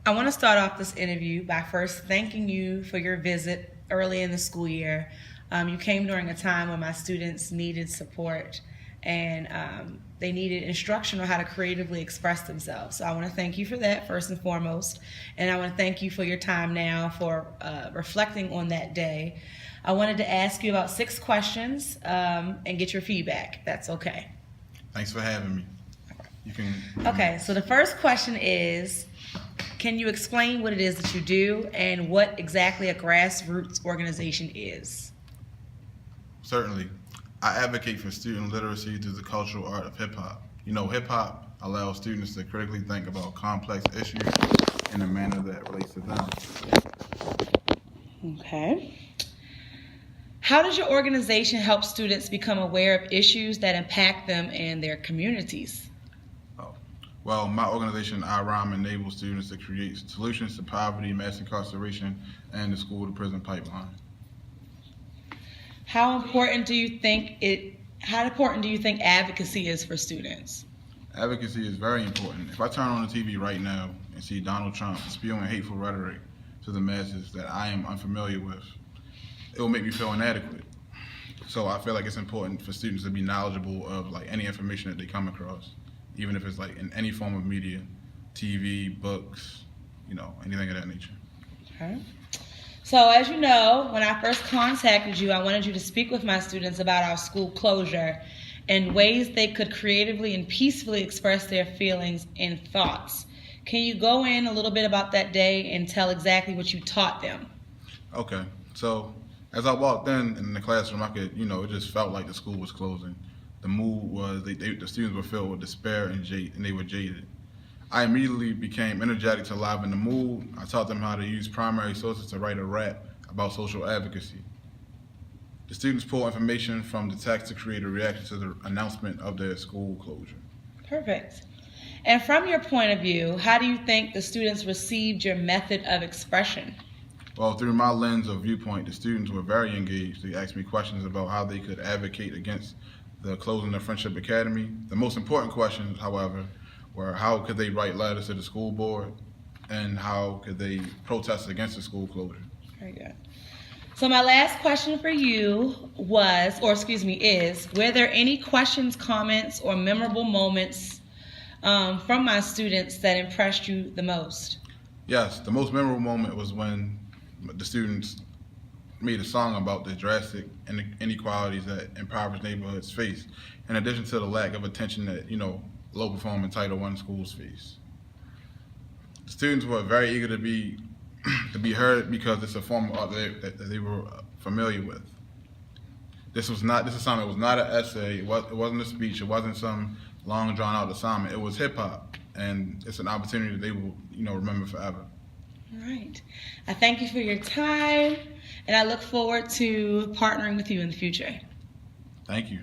I want to start off this interview by first thanking you for your visit early in the school year. You came during a time when my students needed support and they needed instruction on how to creatively express themselves. So I want to thank you for that first and foremost. And I want to thank you for your time now for reflecting on that day. I wanted to ask you about 6 questions and get your feedback. That's okay. Thanks for having me. You can. Okay, so the first question is, can you explain what it is that you do and what exactly a grassroots organization is? Certainly. I advocate for student literacy through the cultural art of hip hop. Hip hop allows students to critically think about complex issues in a manner that relates to them. Okay. How does your organization help students become aware of issues that impact them and their communities? Well, my organization, IROM, enables students to create solutions to poverty, mass incarceration, and the school-to-prison pipeline. How important do you think advocacy is for students? Advocacy is very important. If I turn on the TV right now and see Donald Trump spewing hateful rhetoric to the masses that I am unfamiliar with, it will make me feel inadequate. So I feel like it's important for students to be knowledgeable of any information that they come across, even if it's in any form of media, TV, books, anything of that nature. Okay. So as you know, when I first contacted you, I wanted you to speak with my students about our school closure and ways they could creatively and peacefully express their feelings and thoughts. Can you go in a little bit about that day and tell exactly what you taught them? Okay. So as I walked in the classroom, I could, it just felt like the school was closing. The mood was, the students were filled with despair and they were jaded. I immediately became energetic to liven the mood. I taught them how to use primary sources to write a rap about social advocacy. The students pulled information from the text to create a reaction to the announcement of their school closure. Perfect. And from your point of view, how do you think the students received your method of expression? Well, through my lens of viewpoint, the students were very engaged. They asked me questions about how they could advocate against the closing of Friendship Academy. The most important questions, however, were how could they write letters to the school board and how could they protest against the school closure. Very good. So my last question for you is, were there any questions, comments, or memorable moments from my students that impressed you the most? Yes, the most memorable moment was when the students made a song about the drastic inequalities that impoverished neighborhoods face, in addition to the lack of attention that, low-performing Title I schools face. The students were very eager to be heard because it's a form of art that they were familiar with. This assignment was not an essay, it wasn't a speech, it wasn't some long drawn-out assignment. It was hip-hop, and it's an opportunity that they will, remember forever. All right. I thank you for your time, and I look forward to partnering with you in the future. Thank you.